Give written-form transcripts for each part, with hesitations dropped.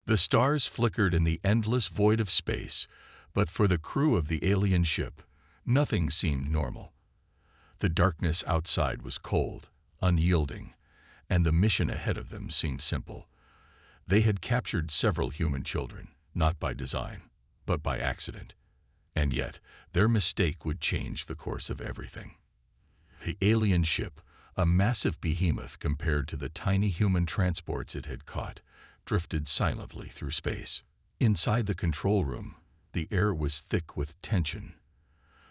The stars flickered in the endless void of space, but for the crew of the alien ship, nothing seemed normal. The darkness outside was cold, unyielding, and the mission ahead of them seemed simple. They had captured several human children, not by design, but by accident. And yet, their mistake would change the course of everything. The alien ship, a massive behemoth compared to the tiny human transports it had caught, drifted silently through space. Inside the control room, the air was thick with tension.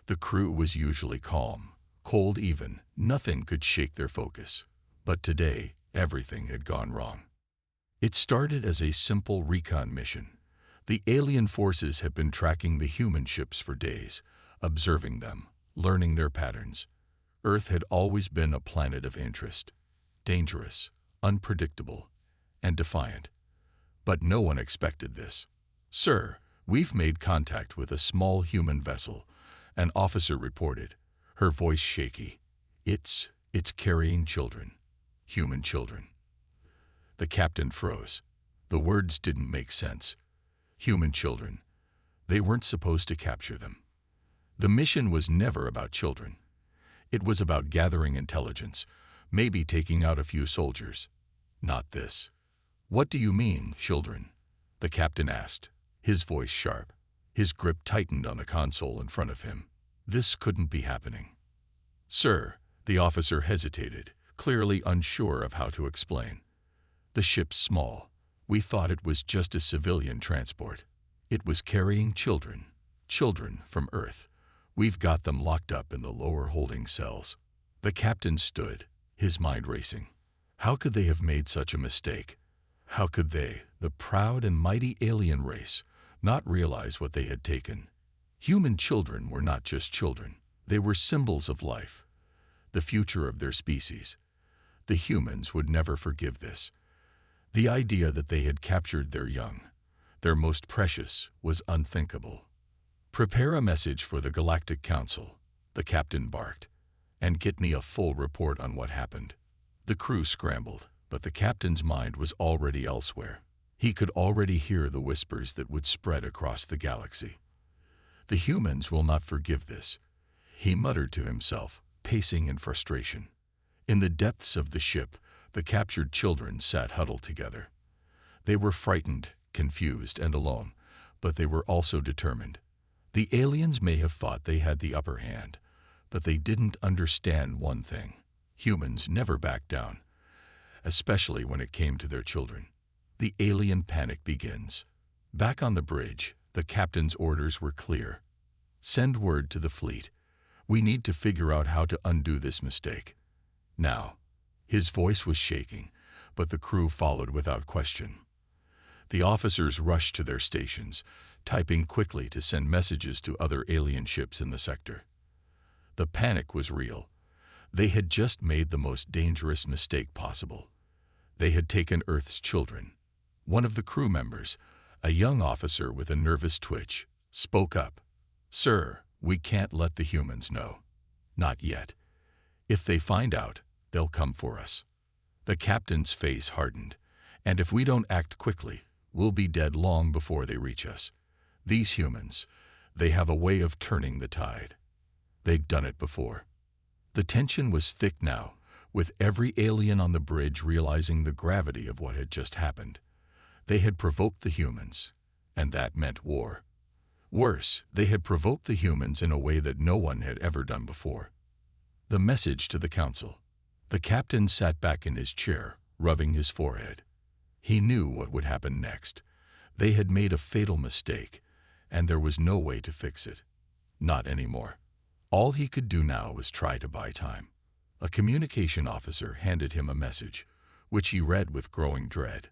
The crew was usually calm, cold even, nothing could shake their focus. But today, everything had gone wrong. It started as a simple recon mission. The alien forces had been tracking the human ships for days, observing them, learning their patterns. Earth had always been a planet of interest, dangerous, unpredictable, and defiant. But no one expected this. "Sir, we've made contact with a small human vessel," an officer reported, her voice shaky. It's carrying children. Human children." The captain froze. The words didn't make sense. Human children. They weren't supposed to capture them. The mission was never about children. It was about gathering intelligence, maybe taking out a few soldiers. Not this. "What do you mean, children?" the captain asked, his voice sharp. His grip tightened on the console in front of him. This couldn't be happening. "Sir," the officer hesitated, clearly unsure of how to explain. "The ship's small. We thought it was just a civilian transport. It was carrying children. Children from Earth. We've got them locked up in the lower holding cells." The captain stood, his mind racing. How could they have made such a mistake? How could they, the proud and mighty alien race, not realize what they had taken? Human children were not just children. They were symbols of life, the future of their species. The humans would never forgive this. The idea that they had captured their young, their most precious, was unthinkable. "Prepare a message for the Galactic Council," the captain barked, "and get me a full report on what happened." The crew scrambled, but the captain's mind was already elsewhere. He could already hear the whispers that would spread across the galaxy. "The humans will not forgive this," he muttered to himself, pacing in frustration. In the depths of the ship, the captured children sat huddled together. They were frightened, confused, and alone, but they were also determined. The aliens may have thought they had the upper hand, but they didn't understand one thing. Humans never backed down, especially when it came to their children. The alien panic begins. Back on the bridge, the captain's orders were clear. "Send word to the fleet. We need to figure out how to undo this mistake. Now." His voice was shaking, but the crew followed without question. The officers rushed to their stations, typing quickly to send messages to other alien ships in the sector. The panic was real. They had just made the most dangerous mistake possible. They had taken Earth's children. One of the crew members, a young officer with a nervous twitch, spoke up. "Sir, we can't let the humans know. Not yet. If they find out, they'll come for us." The captain's face hardened. "And if we don't act quickly, we'll be dead long before they reach us. These humans, they have a way of turning the tide. They've done it before." The tension was thick now, with every alien on the bridge realizing the gravity of what had just happened. They had provoked the humans, and that meant war. Worse, they had provoked the humans in a way that no one had ever done before. The message to the council. The captain sat back in his chair, rubbing his forehead. He knew what would happen next. They had made a fatal mistake, and there was no way to fix it. Not anymore. All he could do now was try to buy time. A communication officer handed him a message, which he read with growing dread.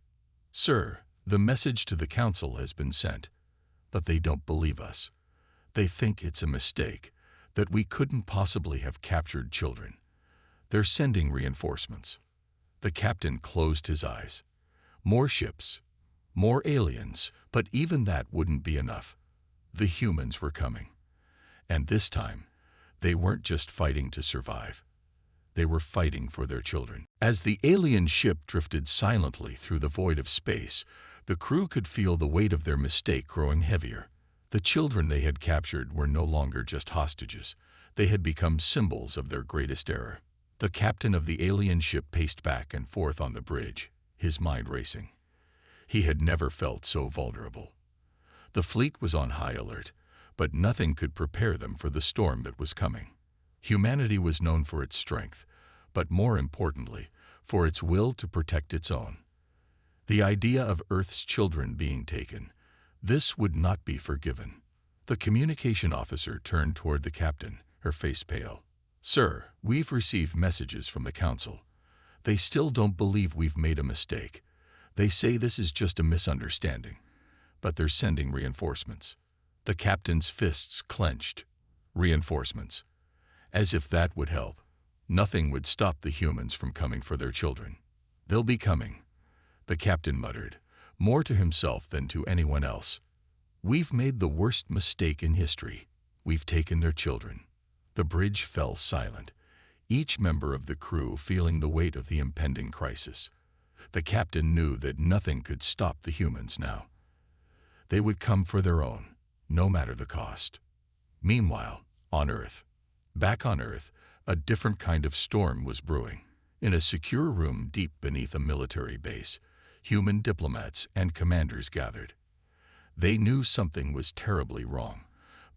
"Sir, the message to the council has been sent, but they don't believe us. They think it's a mistake, that we couldn't possibly have captured children. They're sending reinforcements." The captain closed his eyes. More ships, more aliens, but even that wouldn't be enough. The humans were coming. And this time, they weren't just fighting to survive. They were fighting for their children. As the alien ship drifted silently through the void of space, The crew could feel the weight of their mistake growing heavier. The children they had captured were no longer just hostages. They had become symbols of their greatest error. The captain of the alien ship paced back and forth on the bridge, his mind racing. He had never felt so vulnerable. The fleet was on high alert, but nothing could prepare them for the storm that was coming. Humanity was known for its strength, but more importantly, for its will to protect its own. The idea of Earth's children being taken, this would not be forgiven. The communication officer turned toward the captain, her face pale. "Sir, we've received messages from the council. They still don't believe we've made a mistake. They say this is just a misunderstanding, but they're sending reinforcements." The captain's fists clenched. Reinforcements. As if that would help. Nothing would stop the humans from coming for their children. "They'll be coming," the captain muttered, more to himself than to anyone else. "We've made the worst mistake in history. We've taken their children." The bridge fell silent, each member of the crew feeling the weight of the impending crisis. The captain knew that nothing could stop the humans now. They would come for their own, no matter the cost. Meanwhile, on Earth. Back on Earth, a different kind of storm was brewing. In a secure room deep beneath a military base, human diplomats and commanders gathered. They knew something was terribly wrong,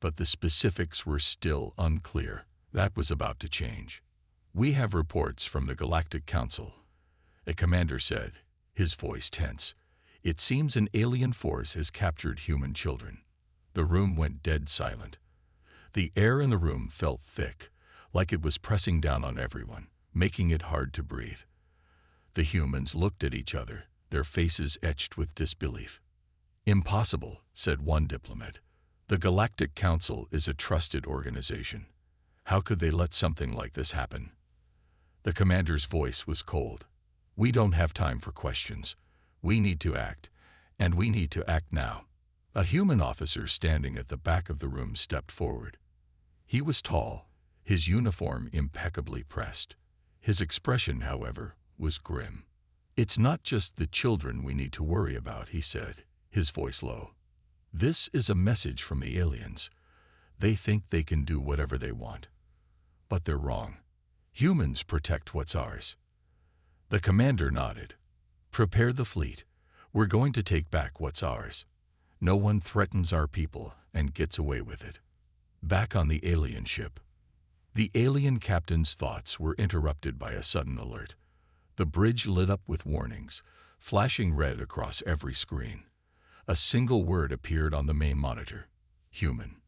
but the specifics were still unclear. That was about to change. "We have reports from the Galactic Council," a commander said, his voice tense. "It seems an alien force has captured human children." The room went dead silent. The air in the room felt thick, like it was pressing down on everyone, making it hard to breathe. The humans looked at each other, their faces etched with disbelief. "Impossible," said one diplomat. "The Galactic Council is a trusted organization. How could they let something like this happen?" The commander's voice was cold. "We don't have time for questions. We need to act, and we need to act now." A human officer standing at the back of the room stepped forward. He was tall, his uniform impeccably pressed. His expression, however, was grim. "It's not just the children we need to worry about," he said, his voice low. "This is a message from the aliens. They think they can do whatever they want. But they're wrong. Humans protect what's ours." The commander nodded. "Prepare the fleet. We're going to take back what's ours. No one threatens our people and gets away with it." Back on the alien ship. The alien captain's thoughts were interrupted by a sudden alert. The bridge lit up with warnings, flashing red across every screen. A single word appeared on the main monitor: human.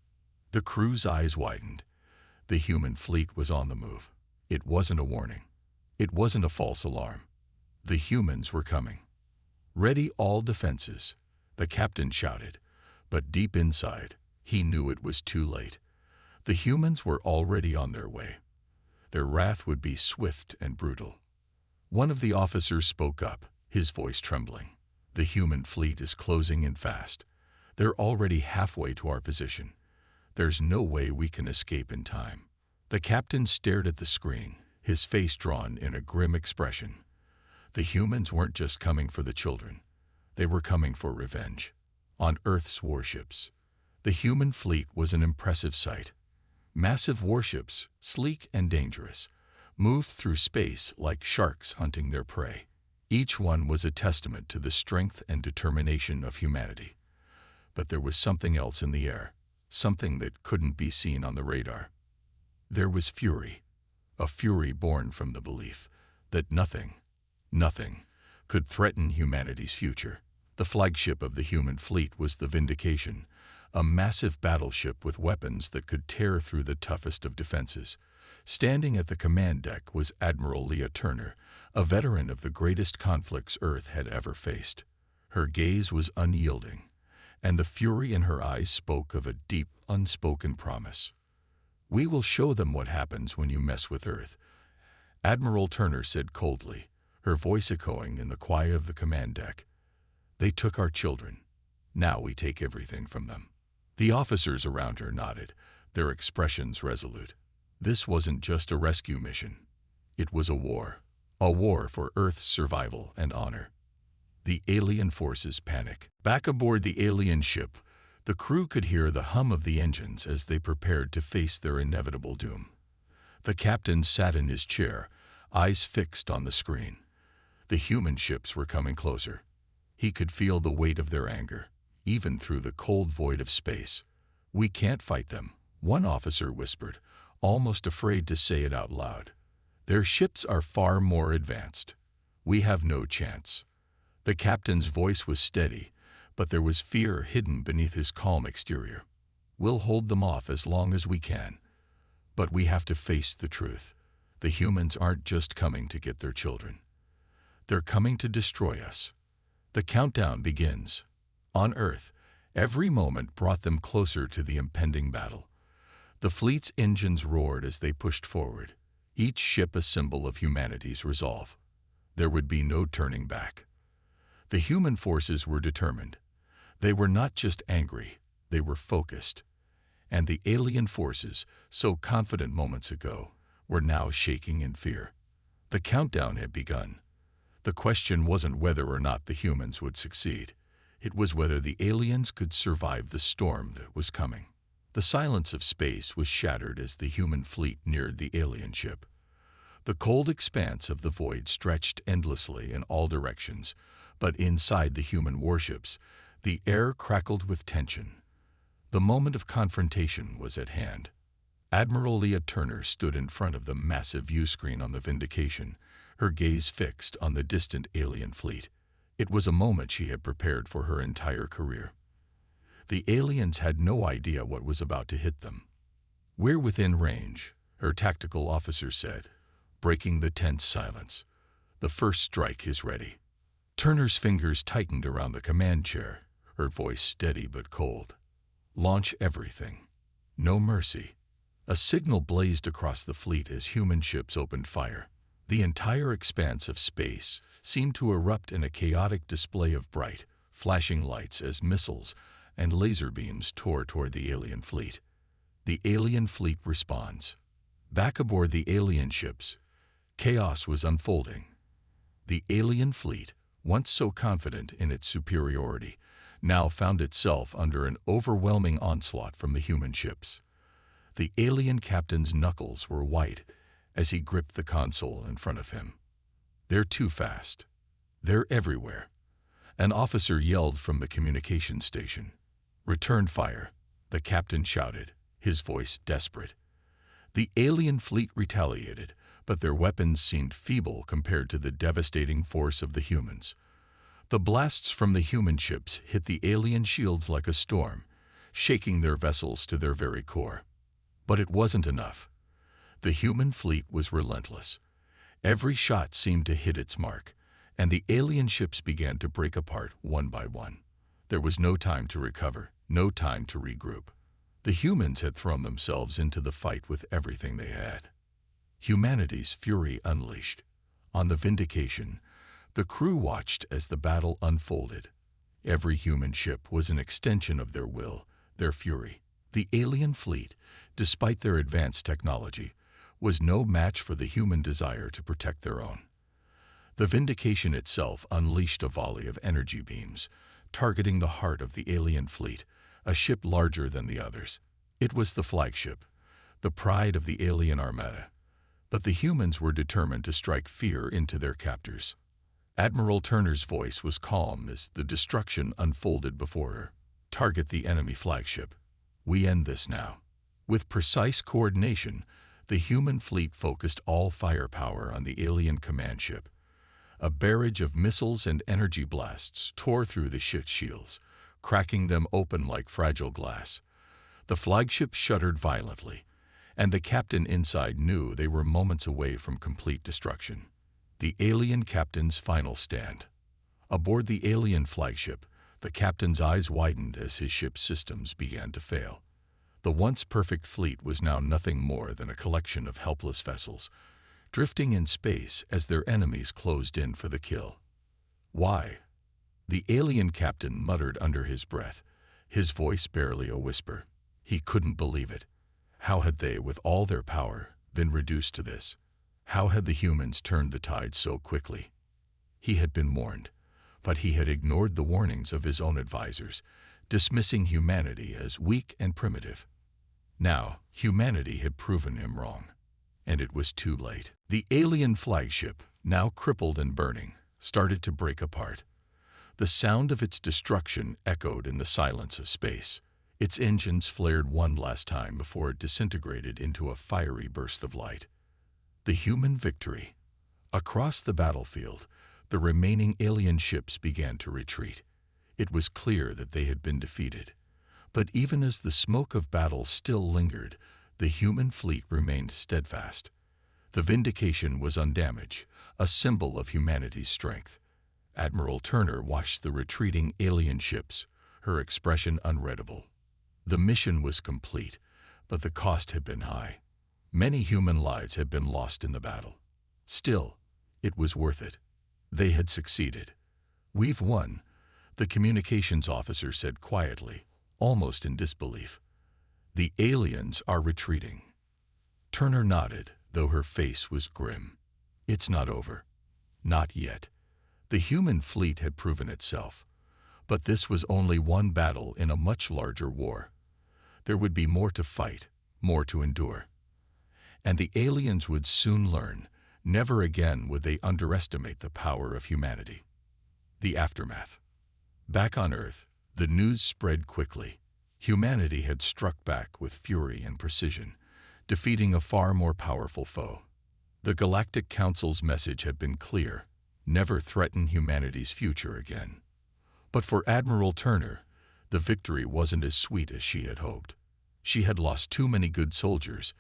The crew's eyes widened. The human fleet was on the move. It wasn't a warning. It wasn't a false alarm. The humans were coming. "Ready all defenses," the captain shouted, but deep inside, he knew it was too late. The humans were already on their way. Their wrath would be swift and brutal. One of the officers spoke up, his voice trembling. "The human fleet is closing in fast. They're already halfway to our position. There's no way we can escape in time." The captain stared at the screen, his face drawn in a grim expression. The humans weren't just coming for the children. They were coming for revenge. On Earth's warships. The human fleet was an impressive sight. Massive warships, sleek and dangerous, moved through space like sharks hunting their prey. Each one was a testament to the strength and determination of humanity. But there was something else in the air, something that couldn't be seen on the radar. There was fury, a fury born from the belief that nothing could threaten humanity's future. The flagship of the human fleet was the Vindication, a massive battleship with weapons that could tear through the toughest of defenses. Standing at the command deck was Admiral Leah Turner, a veteran of the greatest conflicts Earth had ever faced. Her gaze was unyielding, and the fury in her eyes spoke of a deep, unspoken promise. "We will show them what happens when you mess with Earth," Admiral Turner said coldly, her voice echoing in the quiet of the command deck. "They took our children. Now we take everything from them." The officers around her nodded, their expressions resolute. This wasn't just a rescue mission. It was a war for Earth's survival and honor. The alien forces panic. Back aboard the alien ship, the crew could hear the hum of the engines as they prepared to face their inevitable doom. The captain sat in his chair, eyes fixed on the screen. The human ships were coming closer. He could feel the weight of their anger, even through the cold void of space. "We can't fight them," one officer whispered, almost afraid to say it out loud. "Their ships are far more advanced. We have no chance." The captain's voice was steady, but there was fear hidden beneath his calm exterior. "We'll hold them off as long as we can. But we have to face the truth. The humans aren't just coming to get their children. They're coming to destroy us." The countdown begins. On Earth, every moment brought them closer to the impending battle. The fleet's engines roared as they pushed forward, each ship a symbol of humanity's resolve. There would be no turning back. The human forces were determined. They were not just angry, they were focused. And the alien forces, so confident moments ago, were now shaking in fear. The countdown had begun. The question wasn't whether or not the humans would succeed. It was whether the aliens could survive the storm that was coming. The silence of space was shattered as the human fleet neared the alien ship. The cold expanse of the void stretched endlessly in all directions, but inside the human warships, the air crackled with tension. The moment of confrontation was at hand. Admiral Leah Turner stood in front of the massive viewscreen on the Vindication, her gaze fixed on the distant alien fleet. It was a moment she had prepared for her entire career. The aliens had no idea what was about to hit them. "We're within range," her tactical officer said, breaking the tense silence. "The first strike is ready." Turner's fingers tightened around the command chair, her voice steady but cold. "Launch everything. No mercy." A signal blazed across the fleet as human ships opened fire. The entire expanse of space seemed to erupt in a chaotic display of bright, flashing lights as missiles and laser beams tore toward the alien fleet. The alien fleet responds. Back aboard the alien ships, chaos was unfolding. The alien fleet, once so confident in its superiority, now found itself under an overwhelming onslaught from the human ships. The alien captain's knuckles were white as he gripped the console in front of him. "They're too fast. They're everywhere." An officer yelled from the communications station. "Return fire," the captain shouted, his voice desperate. The alien fleet retaliated, but their weapons seemed feeble compared to the devastating force of the humans. The blasts from the human ships hit the alien shields like a storm, shaking their vessels to their very core. But it wasn't enough. The human fleet was relentless. Every shot seemed to hit its mark, and the alien ships began to break apart one by one. There was no time to recover, no time to regroup. The humans had thrown themselves into the fight with everything they had. Humanity's fury unleashed. On the Vindication, the crew watched as the battle unfolded. Every human ship was an extension of their will, their fury. The alien fleet, despite their advanced technology, was no match for the human desire to protect their own. The Vindication itself unleashed a volley of energy beams, targeting the heart of the alien fleet, a ship larger than the others. It was the flagship, the pride of the alien armada. But the humans were determined to strike fear into their captors. Admiral Turner's voice was calm as the destruction unfolded before her. "Target the enemy flagship. We end this now." With precise coordination, the human fleet focused all firepower on the alien command ship. A barrage of missiles and energy blasts tore through the ship's shields, cracking them open like fragile glass. The flagship shuddered violently, and the captain inside knew they were moments away from complete destruction. The alien captain's final stand. Aboard the alien flagship, the captain's eyes widened as his ship's systems began to fail. The once perfect fleet was now nothing more than a collection of helpless vessels, drifting in space as their enemies closed in for the kill. "Why?" the alien captain muttered under his breath, his voice barely a whisper. He couldn't believe it. How had they, with all their power, been reduced to this? How had the humans turned the tide so quickly? He had been warned, But he had ignored the warnings of his own advisors, dismissing humanity as weak and primitive. Now, humanity had proven him wrong, and it was too late. The alien flagship, now crippled and burning, started to break apart. The sound of its destruction echoed in the silence of space. Its engines flared one last time before it disintegrated into a fiery burst of light. The human victory. Across the battlefield, the remaining alien ships began to retreat. It was clear that they had been defeated. But even as the smoke of battle still lingered, the human fleet remained steadfast. The Vindication was undamaged, a symbol of humanity's strength. Admiral Turner watched the retreating alien ships, her expression unreadable. The mission was complete, but the cost had been high. Many human lives had been lost in the battle. Still, it was worth it. They had succeeded. "We've won," the communications officer said quietly, almost in disbelief. "The aliens are retreating." Turner nodded, though her face was grim. "It's not over. Not yet." The human fleet had proven itself. But this was only one battle in a much larger war. There would be more to fight, more to endure. And the aliens would soon learn. Never again would they underestimate the power of humanity. The aftermath. Back on Earth, the news spread quickly. Humanity had struck back with fury and precision, defeating a far more powerful foe. The Galactic Council's message had been clear: never threaten humanity's future again. But for Admiral Turner, the victory wasn't as sweet as she had hoped. She had lost too many good soldiers,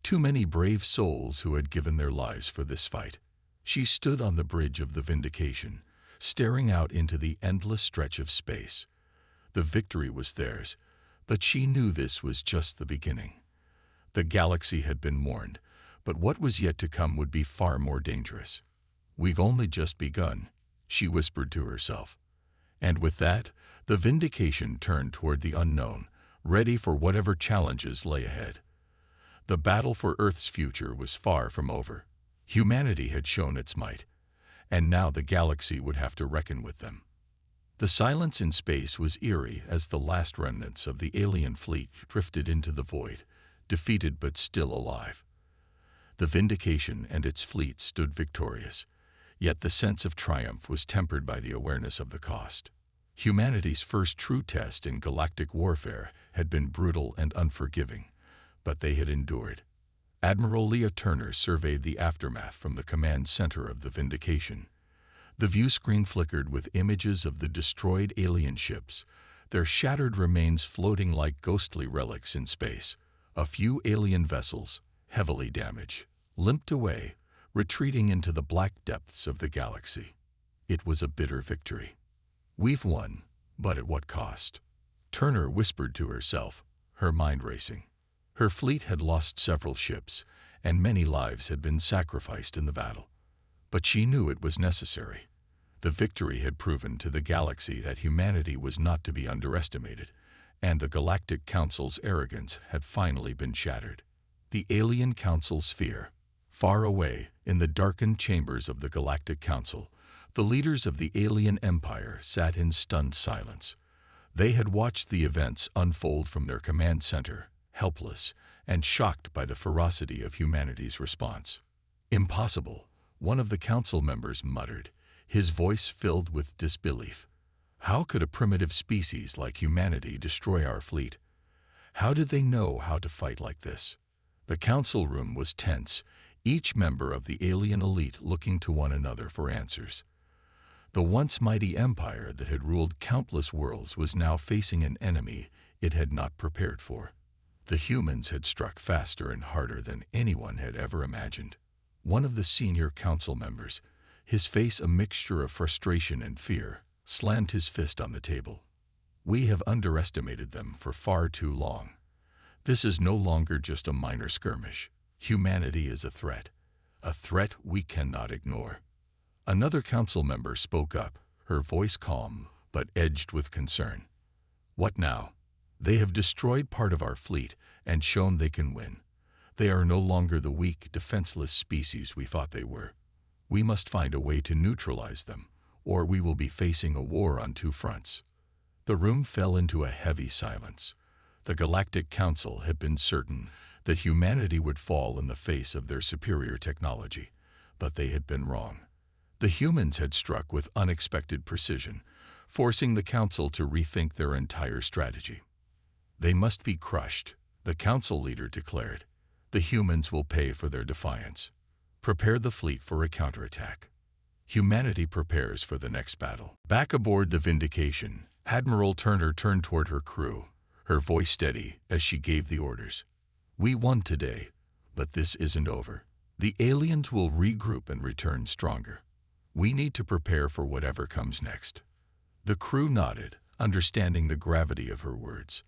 too many brave souls who had given their lives for this fight. She stood on the bridge of the Vindication, staring out into the endless stretch of space. The victory was theirs, but she knew this was just the beginning. The galaxy had been warned, but what was yet to come would be far more dangerous. "We've only just begun," she whispered to herself. And with that, the Vindication turned toward the unknown, ready for whatever challenges lay ahead. The battle for Earth's future was far from over. Humanity had shown its might, and now the galaxy would have to reckon with them. The silence in space was eerie as the last remnants of the alien fleet drifted into the void, defeated but still alive. The Vindication and its fleet stood victorious, yet the sense of triumph was tempered by the awareness of the cost. Humanity's first true test in galactic warfare had been brutal and unforgiving, but they had endured. Admiral Leah Turner surveyed the aftermath from the command center of the Vindication. The view screen flickered with images of the destroyed alien ships, their shattered remains floating like ghostly relics in space. A few alien vessels, heavily damaged, limped away, retreating into the black depths of the galaxy. It was a bitter victory. "We've won, but at what cost?" Turner whispered to herself, her mind racing. Her fleet had lost several ships, and many lives had been sacrificed in the battle. But she knew it was necessary. The victory had proven to the galaxy that humanity was not to be underestimated, and the Galactic Council's arrogance had finally been shattered. The Alien Council's fear. Far away, in the darkened chambers of the Galactic Council, the leaders of the alien empire sat in stunned silence. They had watched the events unfold from their command center, helpless and shocked by the ferocity of humanity's response. "Impossible," one of the council members muttered, his voice filled with disbelief. "How could a primitive species like humanity destroy our fleet? How did they know how to fight like this?" The council room was tense, each member of the alien elite looking to one another for answers. The once mighty empire that had ruled countless worlds was now facing an enemy it had not prepared for. The humans had struck faster and harder than anyone had ever imagined. One of the senior council members, his face a mixture of frustration and fear, slammed his fist on the table. "We have underestimated them for far too long. This is no longer just a minor skirmish. Humanity is a threat we cannot ignore." Another council member spoke up, her voice calm but edged with concern. "What now? They have destroyed part of our fleet and shown they can win. They are no longer the weak, defenseless species we thought they were. We must find a way to neutralize them, or we will be facing a war on two fronts." The room fell into a heavy silence. The Galactic Council had been certain that humanity would fall in the face of their superior technology, but they had been wrong. The humans had struck with unexpected precision, forcing the Council to rethink their entire strategy. "They must be crushed," the Council leader declared. "The humans will pay for their defiance. Prepare the fleet for a counterattack." Humanity prepares for the next battle. Back aboard the Vindication, Admiral Turner turned toward her crew, her voice steady as she gave the orders. "We won today, but this isn't over. The aliens will regroup and return stronger. We need to prepare for whatever comes next." The crew nodded, understanding the gravity of her words.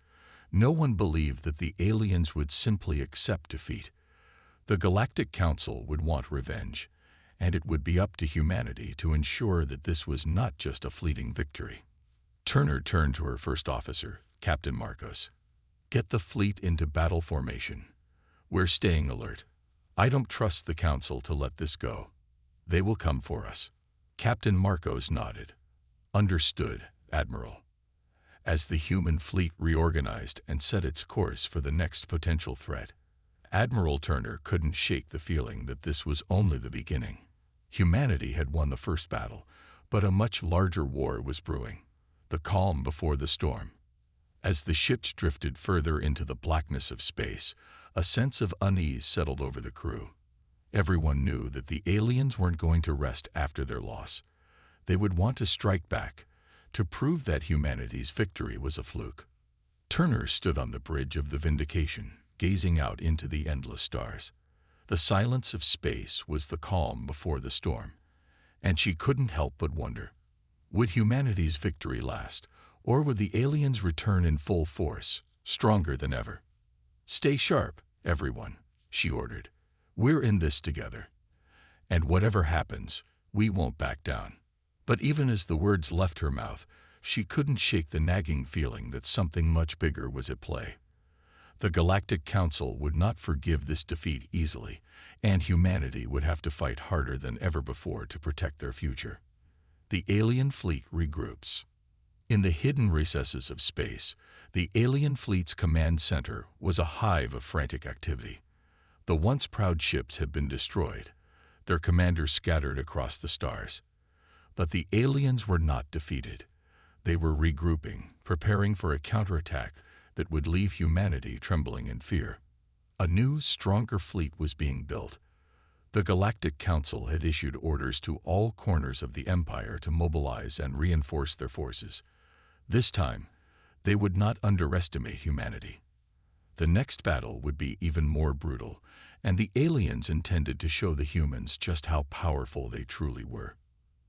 No one believed that the aliens would simply accept defeat. The Galactic Council would want revenge, and it would be up to humanity to ensure that this was not just a fleeting victory. Turner turned to her first officer, Captain Marcos. "Get the fleet into battle formation. We're staying alert. I don't trust the Council to let this go. They will come for us." Captain Marcos nodded. "Understood, Admiral." As the human fleet reorganized and set its course for the next potential threat, Admiral Turner couldn't shake the feeling that this was only the beginning. Humanity had won the first battle, but a much larger war was brewing. The calm before the storm. As the ships drifted further into the blackness of space, a sense of unease settled over the crew. Everyone knew that the aliens weren't going to rest after their loss. They would want to strike back, to prove that humanity's victory was a fluke. Turner stood on the bridge of the Vindication, gazing out into the endless stars. The silence of space was the calm before the storm, and she couldn't help but wonder, would humanity's victory last, or would the aliens return in full force, stronger than ever? "Stay sharp, everyone," she ordered. "We're in this together. And whatever happens, we won't back down." But even as the words left her mouth, she couldn't shake the nagging feeling that something much bigger was at play. The Galactic Council would not forgive this defeat easily, and humanity would have to fight harder than ever before to protect their future. The alien fleet regroups. In the hidden recesses of space, the alien fleet's command center was a hive of frantic activity. The once proud ships had been destroyed, their commanders scattered across the stars. But the aliens were not defeated. They were regrouping, preparing for a counterattack that would leave humanity trembling in fear. A new, stronger fleet was being built. The Galactic Council had issued orders to all corners of the Empire to mobilize and reinforce their forces. This time, they would not underestimate humanity. The next battle would be even more brutal, and the aliens intended to show the humans just how powerful they truly were.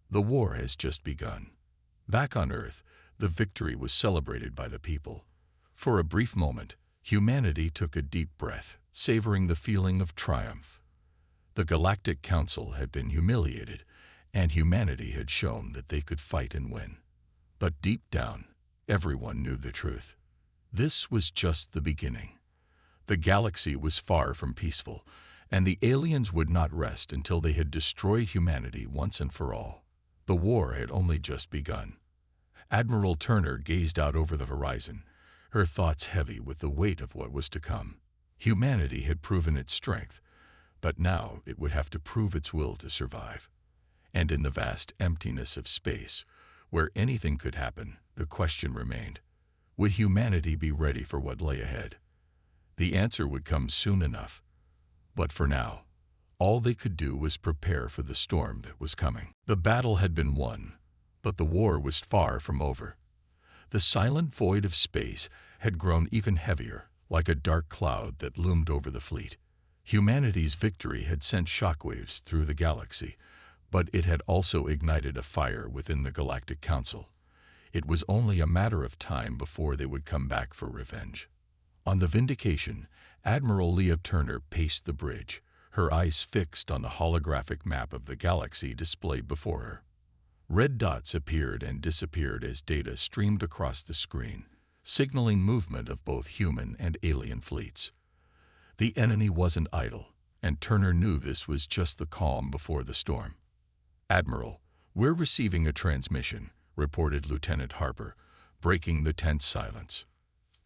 The war has just begun. Back on Earth, the victory was celebrated by the people. For a brief moment, humanity took a deep breath, savoring the feeling of triumph. The Galactic Council had been humiliated, and humanity had shown that they could fight and win. But deep down, everyone knew the truth. This was just the beginning. The galaxy was far from peaceful, and the aliens would not rest until they had destroyed humanity once and for all. The war had only just begun. Admiral Turner gazed out over the horizon, her thoughts heavy with the weight of what was to come. Humanity had proven its strength, but now it would have to prove its will to survive. And in the vast emptiness of space, where anything could happen, the question remained, would humanity be ready for what lay ahead? The answer would come soon enough. But for now, all they could do was prepare for the storm that was coming. The battle had been won, but the war was far from over. The silent void of space had grown even heavier, like a dark cloud that loomed over the fleet. Humanity's victory had sent shockwaves through the galaxy, but it had also ignited a fire within the Galactic Council. It was only a matter of time before they would come back for revenge. On the Vindication, Admiral Leah Turner paced the bridge, her eyes fixed on the holographic map of the galaxy displayed before her. Red dots appeared and disappeared as data streamed across the screen, signaling movement of both human and alien fleets. The enemy wasn't idle, and Turner knew this was just the calm before the storm. "Admiral, "We're receiving a transmission," reported Lieutenant Harper, breaking the tense silence.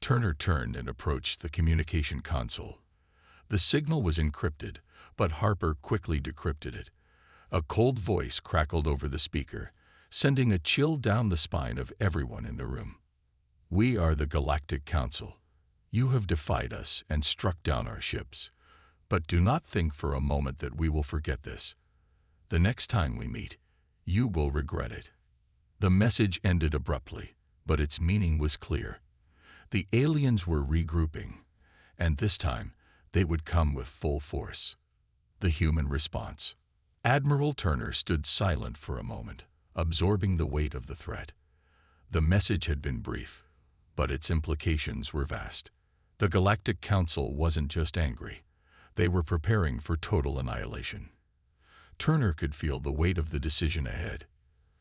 Turner turned and approached the communication console. The signal was encrypted, but Harper quickly decrypted it. A cold voice crackled over the speaker, sending a chill down the spine of everyone in the room. "We are the Galactic Council. You have defied us and struck down our ships. But do not think for a moment that we will forget this. The next time we meet, you will regret it." The message ended abruptly, but its meaning was clear. The aliens were regrouping, and this time they would come with full force. The human response. Admiral Turner stood silent for a moment, absorbing the weight of the threat. The message had been brief, but its implications were vast. The Galactic Council wasn't just angry. They were preparing for total annihilation. Turner could feel the weight of the decision ahead.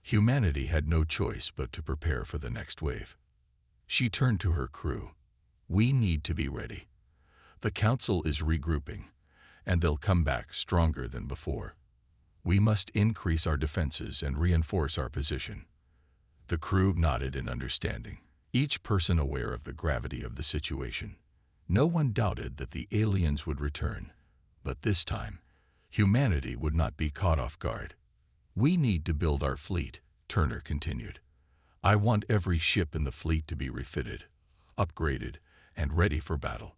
Humanity had no choice but to prepare for the next wave. She turned to her crew. "We need to be ready. The Council is regrouping, and they'll come back stronger than before. We must increase our defenses and reinforce our position." The crew nodded in understanding, each person aware of the gravity of the situation. No one doubted that the aliens would return, but this time, humanity would not be caught off guard. "We need to build our fleet," Turner continued. "I want every ship in the fleet to be refitted, upgraded, and ready for battle.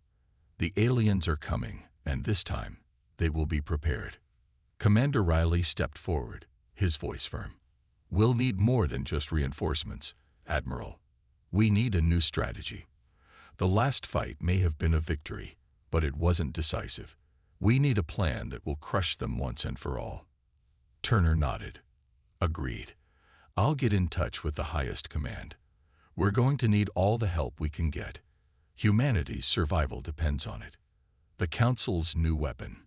The aliens are coming, and this time, they will be prepared." Commander Riley stepped forward, his voice firm. "We'll need more than just reinforcements, Admiral. We need a new strategy. The last fight may have been a victory, but it wasn't decisive. We need a plan that will crush them once and for all." Turner nodded. "Agreed. I'll get in touch with the highest command. We're going to need all the help we can get. Humanity's survival depends on it." The Council's new weapon.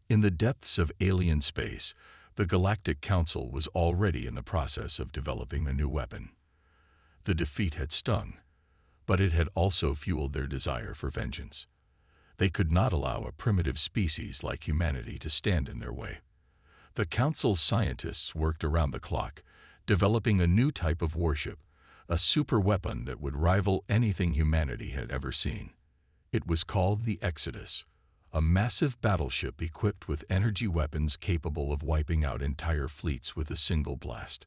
In the depths of alien space, the Galactic Council was already in the process of developing a new weapon. The defeat had stung, but it had also fueled their desire for vengeance. They could not allow a primitive species like humanity to stand in their way. The Council's scientists worked around the clock, developing a new type of warship, a super weapon that would rival anything humanity had ever seen. It was called the Exodus, a massive battleship equipped with energy weapons capable of wiping out entire fleets with a single blast.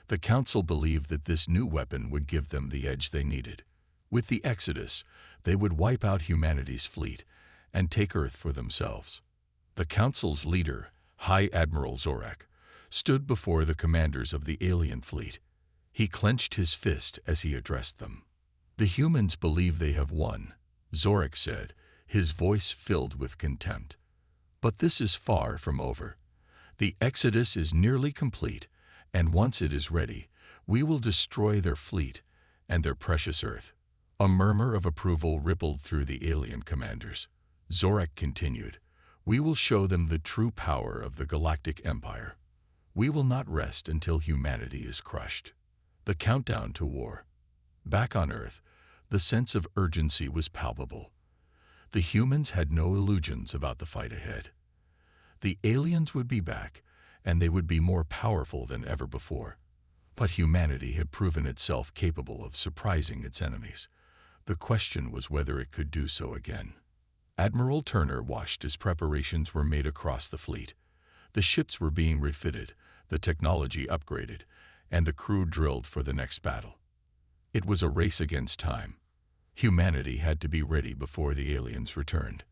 The Council believed that this new weapon would give them the edge they needed. With the Exodus, they would wipe out humanity's fleet and take Earth for themselves. The Council's leader, High Admiral Zorak, stood before the commanders of the alien fleet. He clenched his fist as he addressed them. "The humans believe they have won," Zorak said, his voice filled with contempt. "But this is far from over. The Exodus is nearly complete, and once it is ready, we will destroy their fleet and their precious Earth." A murmur of approval rippled through the alien commanders. Zorak continued, "We will show them the true power of the Galactic Empire. We will not rest until humanity is crushed." The countdown to war. Back on Earth, the sense of urgency was palpable. The humans had no illusions about the fight ahead. The aliens would be back, and they would be more powerful than ever before. But humanity had proven itself capable of surprising its enemies. The question was whether it could do so again. Admiral Turner watched as preparations were made across the fleet. The ships were being refitted, the technology upgraded, and the crew drilled for the next battle. It was a race against time. Humanity had to be ready before the aliens returned.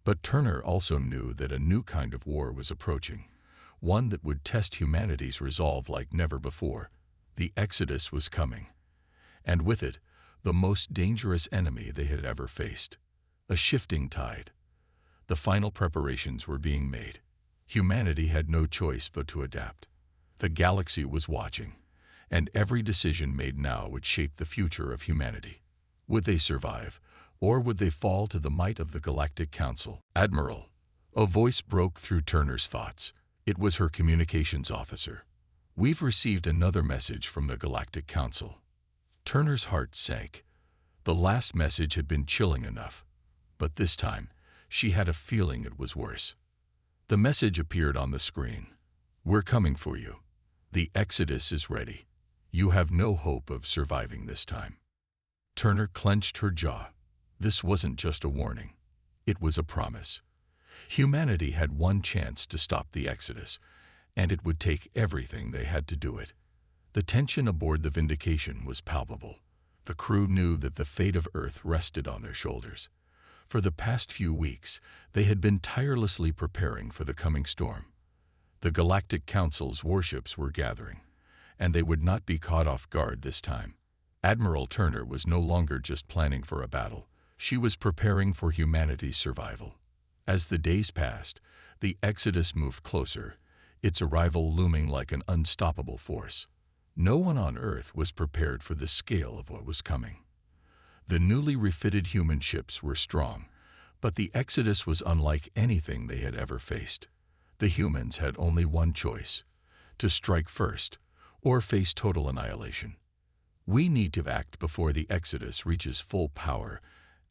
But Turner also knew that a new kind of war was approaching, one that would test humanity's resolve like never before. The Exodus was coming, and with it, the most dangerous enemy they had ever faced. A shifting tide. The final preparations were being made. Humanity had no choice but to adapt. The galaxy was watching, and every decision made now would shape the future of humanity. Would they survive, or would they fall to the might of the Galactic Council? "Admiral," a voice broke through Turner's thoughts. It was her communications officer. "We've received another message from the Galactic Council." Turner's heart sank. The last message had been chilling enough, but this time, she had a feeling it was worse. The message appeared on the screen. "We're coming for you. The Exodus is ready. You have no hope of surviving this time. Turner clenched her jaw. This wasn't just a warning. It was a promise. Humanity had one chance to stop the Exodus, and it would take everything they had to do it. The tension aboard the Vindication was palpable. The crew knew that the fate of Earth rested on their shoulders. For the past few weeks, they had been tirelessly preparing for the coming storm. The Galactic Council's warships were gathering, and they would not be caught off guard this time. Admiral Turner was no longer just planning for a battle. She was preparing for humanity's survival. As the days passed, the Exodus moved closer, its arrival looming like an unstoppable force. No one on Earth was prepared for the scale of what was coming. The newly refitted human ships were strong, but the Exodus was unlike anything they had ever faced. The humans had only one choice: to strike first, or face total annihilation. "We need to act before the Exodus reaches full power,"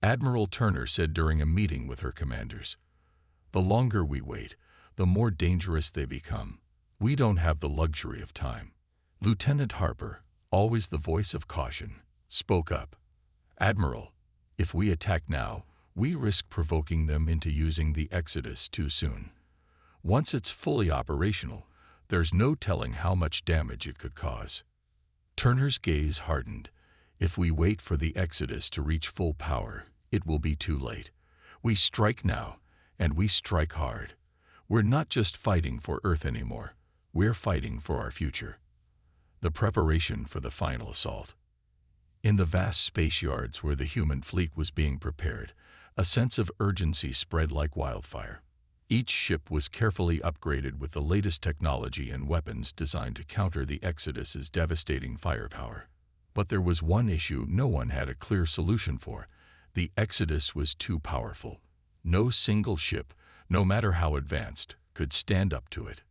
Admiral Turner said during a meeting with her commanders. "The longer we wait, the more dangerous they become. We don't have the luxury of time." Lieutenant Harper, always the voice of caution, spoke up. "Admiral, if we attack now, we risk provoking them into using the Exodus too soon. Once it's fully operational, there's no telling how much damage it could cause." Turner's gaze hardened. "If we wait for the Exodus to reach full power, it will be too late. We strike now, and we strike hard. We're not just fighting for Earth anymore. We're fighting for our future." The preparation for the final assault. In the vast space yards where the human fleet was being prepared, a sense of urgency spread like wildfire. Each ship was carefully upgraded with the latest technology and weapons designed to counter the Exodus's devastating firepower. But there was one issue no one had a clear solution for. The Exodus was too powerful. No single ship, no matter how advanced, could stand up to it.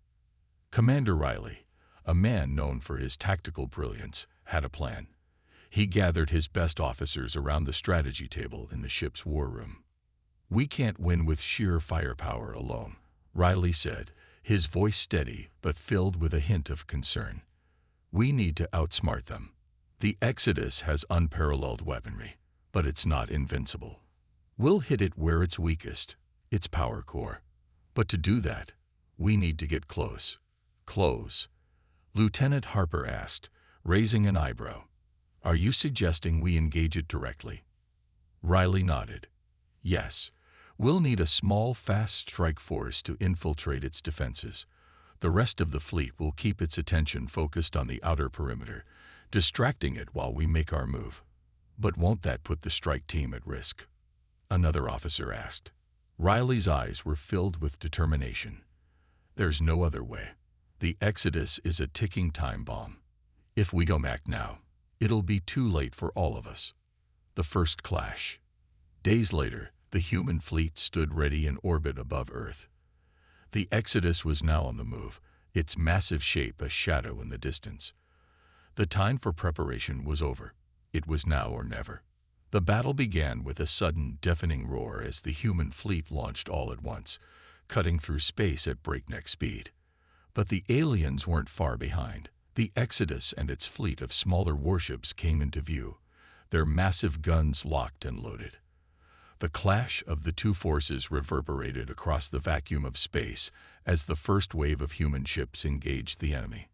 Commander Riley, a man known for his tactical brilliance, had a plan. He gathered his best officers around the strategy table in the ship's war room. "We can't win with sheer firepower alone," Riley said, his voice steady but filled with a hint of concern. "We need to outsmart them. The Exodus has unparalleled weaponry, but it's not invincible. We'll hit it where it's weakest, its power core. But to do that, we need to get close." "Close?" Lieutenant Harper asked, raising an eyebrow. "Are you suggesting we engage it directly?" Riley nodded. "Yes. We'll need a small, fast strike force to infiltrate its defenses. The rest of the fleet will keep its attention focused on the outer perimeter, distracting it while we make our move." "But won't that put the strike team at risk?" another officer asked. Riley's eyes were filled with determination. "There's no other way. The Exodus is a ticking time bomb. If we don't act now, it'll be too late for all of us." The first clash. Days later, the human fleet stood ready in orbit above Earth. The Exodus was now on the move, its massive shape a shadow in the distance. The time for preparation was over. It was now or never. The battle began with a sudden, deafening roar as the human fleet launched all at once, cutting through space at breakneck speed. But the aliens weren't far behind. The Exodus and its fleet of smaller warships came into view, their massive guns locked and loaded. The clash of the two forces reverberated across the vacuum of space as the first wave of human ships engaged the enemy.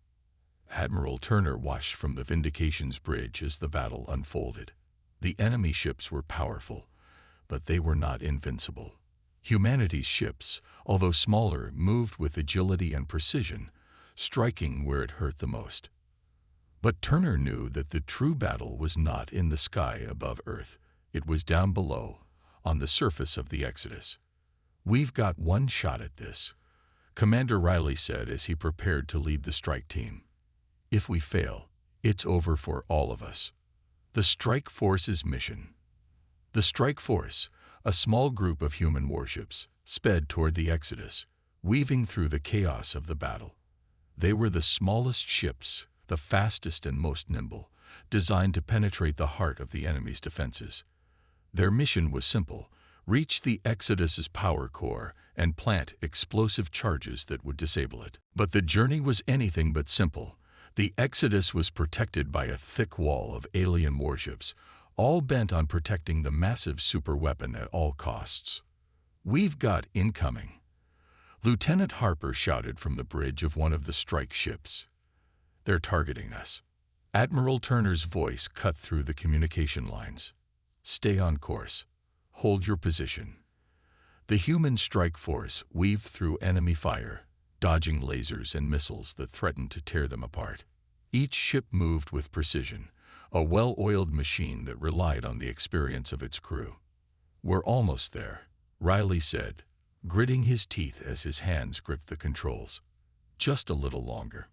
Admiral Turner watched from the Vindication's bridge as the battle unfolded. The enemy ships were powerful, but they were not invincible. Humanity's ships, although smaller, moved with agility and precision, striking where it hurt the most. But Turner knew that the true battle was not in the sky above Earth. It was down below, on the surface of the Exodus. "We've got one shot at this," Commander Riley said as he prepared to lead the strike team. "If we fail, it's over for all of us." The Strike Force's mission. The Strike Force, a small group of human warships, sped toward the Exodus, weaving through the chaos of the battle. They were the smallest ships, the fastest and most nimble, designed to penetrate the heart of the enemy's defenses. Their mission was simple: reach the Exodus's power core and plant explosive charges that would disable it. But the journey was anything but simple. The Exodus was protected by a thick wall of alien warships, all bent on protecting the massive superweapon at all costs. "We've got incoming," Lieutenant Harper shouted from the bridge of one of the strike ships. "They're targeting us." Admiral Turner's voice cut through the communication lines. "Stay on course. Hold your position." The human strike force weaved through enemy fire, dodging lasers and missiles that threatened to tear them apart. Each ship moved with precision, a well-oiled machine that relied on the experience of its crew. "We're almost there," Riley said, gritting his teeth as his hands gripped the controls. "Just a little longer."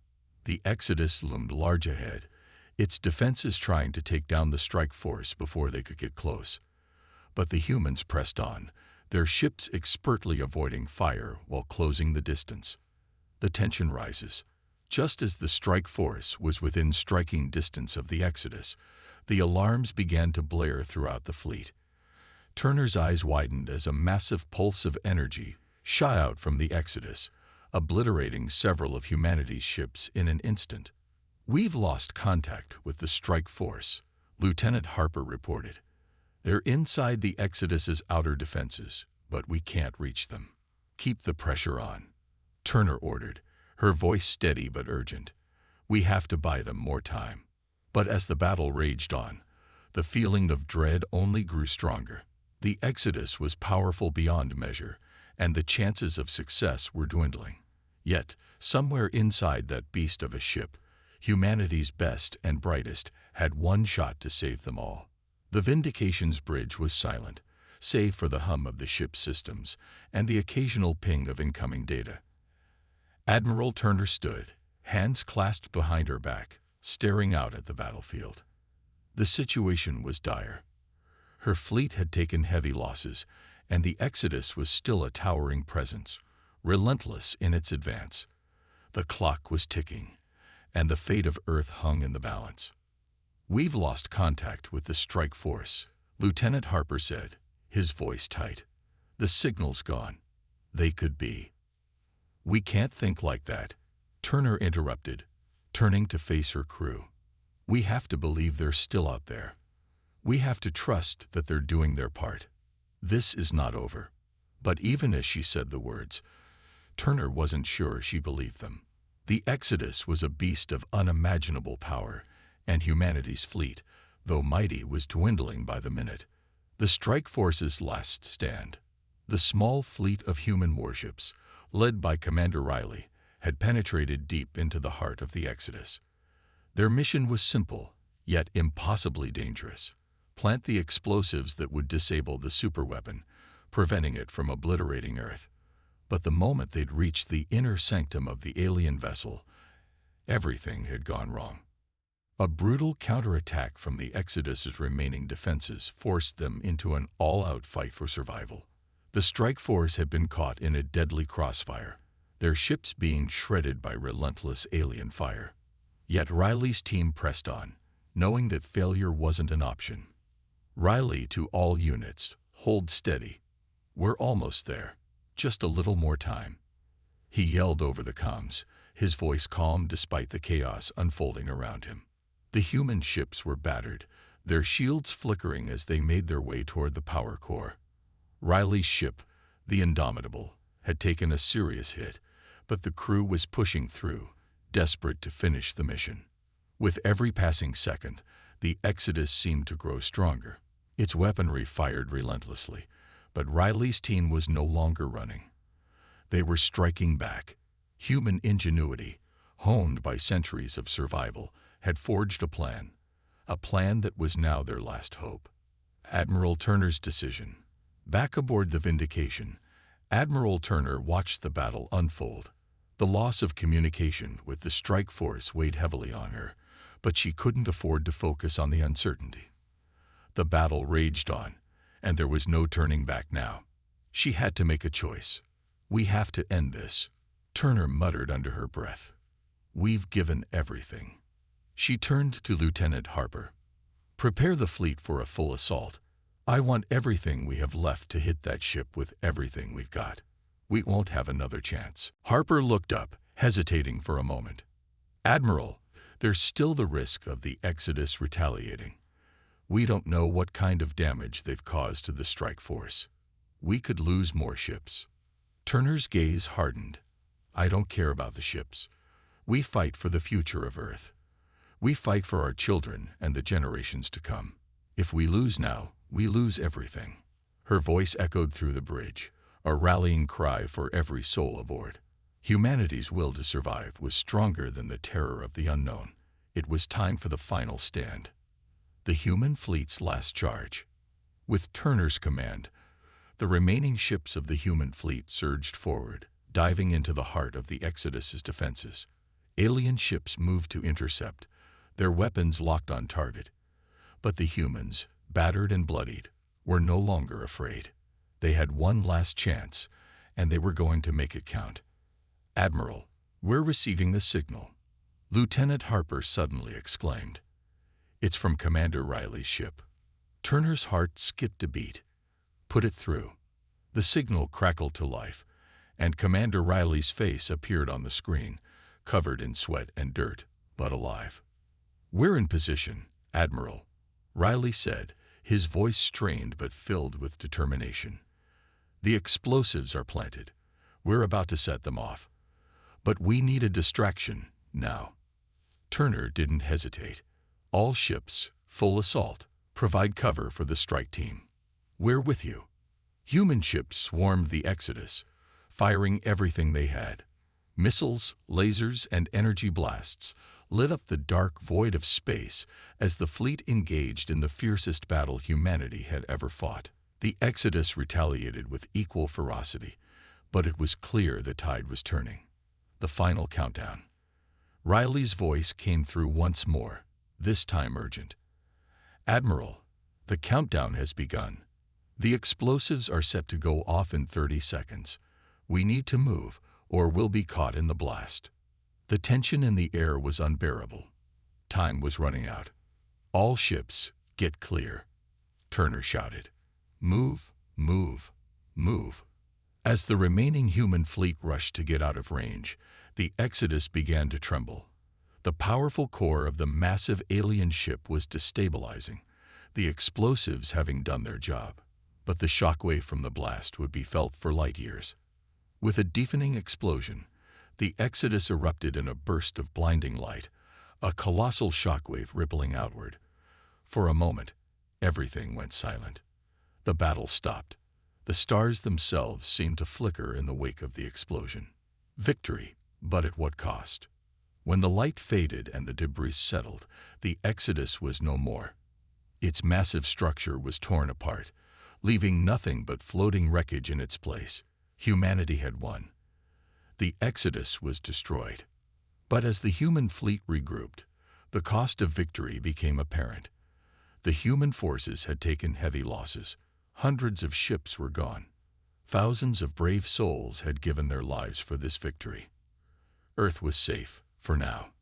The Exodus loomed large ahead, its defenses trying to take down the strike force before they could get close. But the humans pressed on, their ships expertly avoiding fire while closing the distance. The tension rises. Just as the strike force was within striking distance of the Exodus, the alarms began to blare throughout the fleet. Turner's eyes widened as a massive pulse of energy shot out from the Exodus, obliterating several of humanity's ships in an instant. "We've lost contact with the strike force," Lieutenant Harper reported. "They're inside the Exodus's outer defenses, but we can't reach them. Keep the pressure on," Turner ordered, her voice steady but urgent. "We have to buy them more time." But as the battle raged on, the feeling of dread only grew stronger. The Exodus was powerful beyond measure, and the chances of success were dwindling. Yet, somewhere inside that beast of a ship, humanity's best and brightest had one shot to save them all. The Vindication's bridge was silent, save for the hum of the ship's systems and the occasional ping of incoming data. Admiral Turner stood, hands clasped behind her back, staring out at the battlefield. The situation was dire. Her fleet had taken heavy losses, and the Exodus was still a towering presence, relentless in its advance. The clock was ticking, and the fate of Earth hung in the balance. "We've lost contact with the strike force," Lieutenant Harper said, his voice tight. "The signal's gone. They could be." "We can't think like that," Turner interrupted, turning to face her crew. "We have to believe they're still out there. We have to trust that they're doing their part. This is not over." But even as she said the words, Turner wasn't sure she believed them. The Exodus was a beast of unimaginable power, and humanity's fleet, though mighty, was dwindling by the minute. The strike force's last stand, the small fleet of human warships, led by Commander Riley, had penetrated deep into the heart of the Exodus. Their mission was simple, yet impossibly dangerous: plant the explosives that would disable the superweapon, preventing it from obliterating Earth. But the moment they'd reached the inner sanctum of the alien vessel, everything had gone wrong. A brutal counterattack from the Exodus's remaining defenses forced them into an all-out fight for survival. The strike force had been caught in a deadly crossfire, their ships being shredded by relentless alien fire. Yet Riley's team pressed on, knowing that failure wasn't an option. "Riley, to all units, hold steady. We're almost there. Just a little more time," he yelled over the comms, his voice calm despite the chaos unfolding around him. The human ships were battered, their shields flickering as they made their way toward the power core. Riley's ship, the Indomitable, had taken a serious hit, but the crew was pushing through, desperate to finish the mission. With every passing second, the Exodus seemed to grow stronger. Its weaponry fired relentlessly, but Riley's team was no longer running. They were striking back. Human ingenuity, honed by centuries of survival, had forged a plan that was now their last hope. Admiral Turner's decision. Back aboard the Vindication, Admiral Turner watched the battle unfold. The loss of communication with the strike force weighed heavily on her, but she couldn't afford to focus on the uncertainty. The battle raged on, and there was no turning back now. She had to make a choice. "We have to end this," Turner muttered under her breath. "We've given everything." She turned to Lieutenant Harper. "Prepare the fleet for a full assault. I want everything we have left to hit that ship with everything we've got. We won't have another chance." Harper looked up, hesitating for a moment. "Admiral, there's still the risk of the Exodus retaliating. We don't know what kind of damage they've caused to the strike force. We could lose more ships. Turner's gaze hardened. I don't care about the ships. We fight for the future of Earth. We fight for our children and the generations to come. If we lose now, we lose everything. Her voice echoed through the bridge, a rallying cry for every soul aboard. Humanity's will to survive was stronger than the terror of the unknown. It was time for the final stand. The human fleet's last charge. With Turner's command, the remaining ships of the human fleet surged forward, diving into the heart of the Exodus's defenses. Alien ships moved to intercept, their weapons locked on target. But the humans, battered and bloodied, were no longer afraid. They had one last chance, and they were going to make it count. "Admiral, we're receiving the signal," Lieutenant Harper suddenly exclaimed. "It's from Commander Riley's ship." Turner's heart skipped a beat. "Put it through." The signal crackled to life, and Commander Riley's face appeared on the screen, covered in sweat and dirt, but alive. "We're in position, Admiral," Riley said, his voice strained but filled with determination. "The explosives are planted. We're about to set them off. But we need a distraction, now." Turner didn't hesitate. "All ships, full assault. Provide cover for the strike team. We're with you." Human ships swarmed the Exodus, firing everything they had. Missiles, lasers, and energy blasts lit up the dark void of space as the fleet engaged in the fiercest battle humanity had ever fought. The Exodus retaliated with equal ferocity, but it was clear the tide was turning. The final countdown. Riley's voice came through once more, this time urgent. "Admiral, the countdown has begun. The explosives are set to go off in 30 seconds. We need to move, or we'll be caught in the blast." The tension in the air was unbearable. Time was running out. "All ships, get clear," Turner shouted. "Move, move, move." As the remaining human fleet rushed to get out of range, the Exodus began to tremble. The powerful core of the massive alien ship was destabilizing, the explosives having done their job. But the shockwave from the blast would be felt for light years. With a deafening explosion, the Exodus erupted in a burst of blinding light, a colossal shockwave rippling outward. For a moment, everything went silent. The battle stopped. The stars themselves seemed to flicker in the wake of the explosion. Victory, but at what cost? When the light faded and the debris settled, the Exodus was no more. Its massive structure was torn apart, leaving nothing but floating wreckage in its place. Humanity had won. The Exodus was destroyed. But as the human fleet regrouped, the cost of victory became apparent. The human forces had taken heavy losses. Hundreds of ships were gone. Thousands of brave souls had given their lives for this victory. Earth was safe, for now.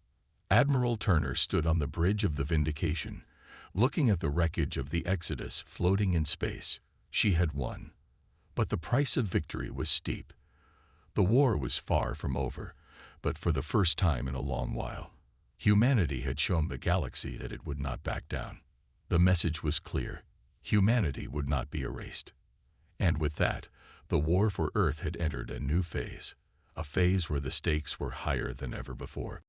Admiral Turner stood on the bridge of the Vindication, looking at the wreckage of the Exodus floating in space. She had won. But the price of victory was steep. The war was far from over, but for the first time in a long while, humanity had shown the galaxy that it would not back down. The message was clear. Humanity would not be erased. And with that, the war for Earth had entered a new phase, a phase where the stakes were higher than ever before.